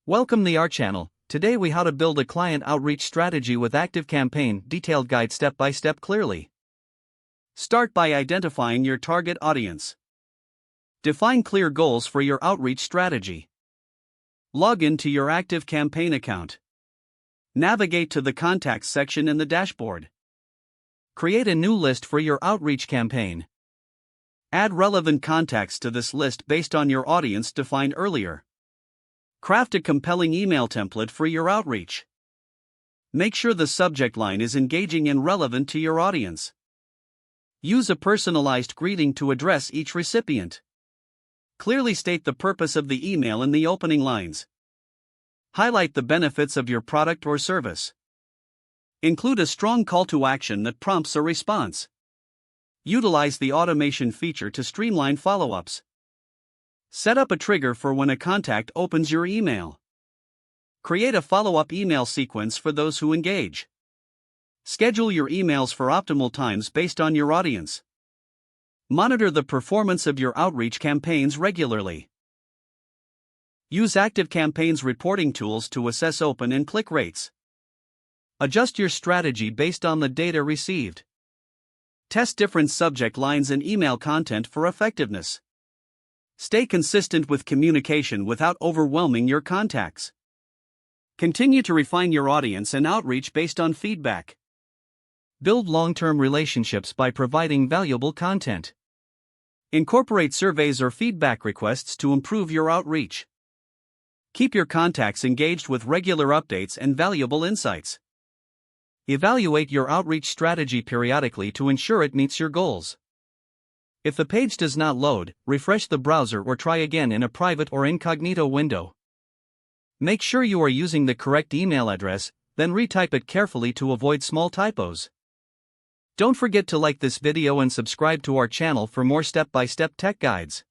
Welcome to our channel. Today we how to build a client outreach strategy with ActiveCampaign, detailed guide step by step clearly. Start by identifying your target audience. Define clear goals for your outreach strategy. Log into your ActiveCampaign account. Navigate to the contacts section in the dashboard. Create a new list for your outreach campaign. Add relevant contacts to this list based on your audience defined earlier. Craft a compelling email template for your outreach. Make sure the subject line is engaging and relevant to your audience. Use a personalized greeting to address each recipient. Clearly state the purpose of the email in the opening lines. Highlight the benefits of your product or service. Include a strong call to action that prompts a response. Utilize the automation feature to streamline follow-ups. Set up a trigger for when a contact opens your email. Create a follow-up email sequence for those who engage. Schedule your emails for optimal times based on your audience. Monitor the performance of your outreach campaigns regularly. Use ActiveCampaign's reporting tools to assess open and click rates. Adjust your strategy based on the data received. Test different subject lines and email content for effectiveness. Stay consistent with communication without overwhelming your contacts. Continue to refine your audience and outreach based on feedback. Build long-term relationships by providing valuable content. Incorporate surveys or feedback requests to improve your outreach. Keep your contacts engaged with regular updates and valuable insights. Evaluate your outreach strategy periodically to ensure it meets your goals. If the page does not load, refresh the browser or try again in a private or incognito window. Make sure you are using the correct email address, then retype it carefully to avoid small typos. Don't forget to like this video and subscribe to our channel for more step-by-step tech guides.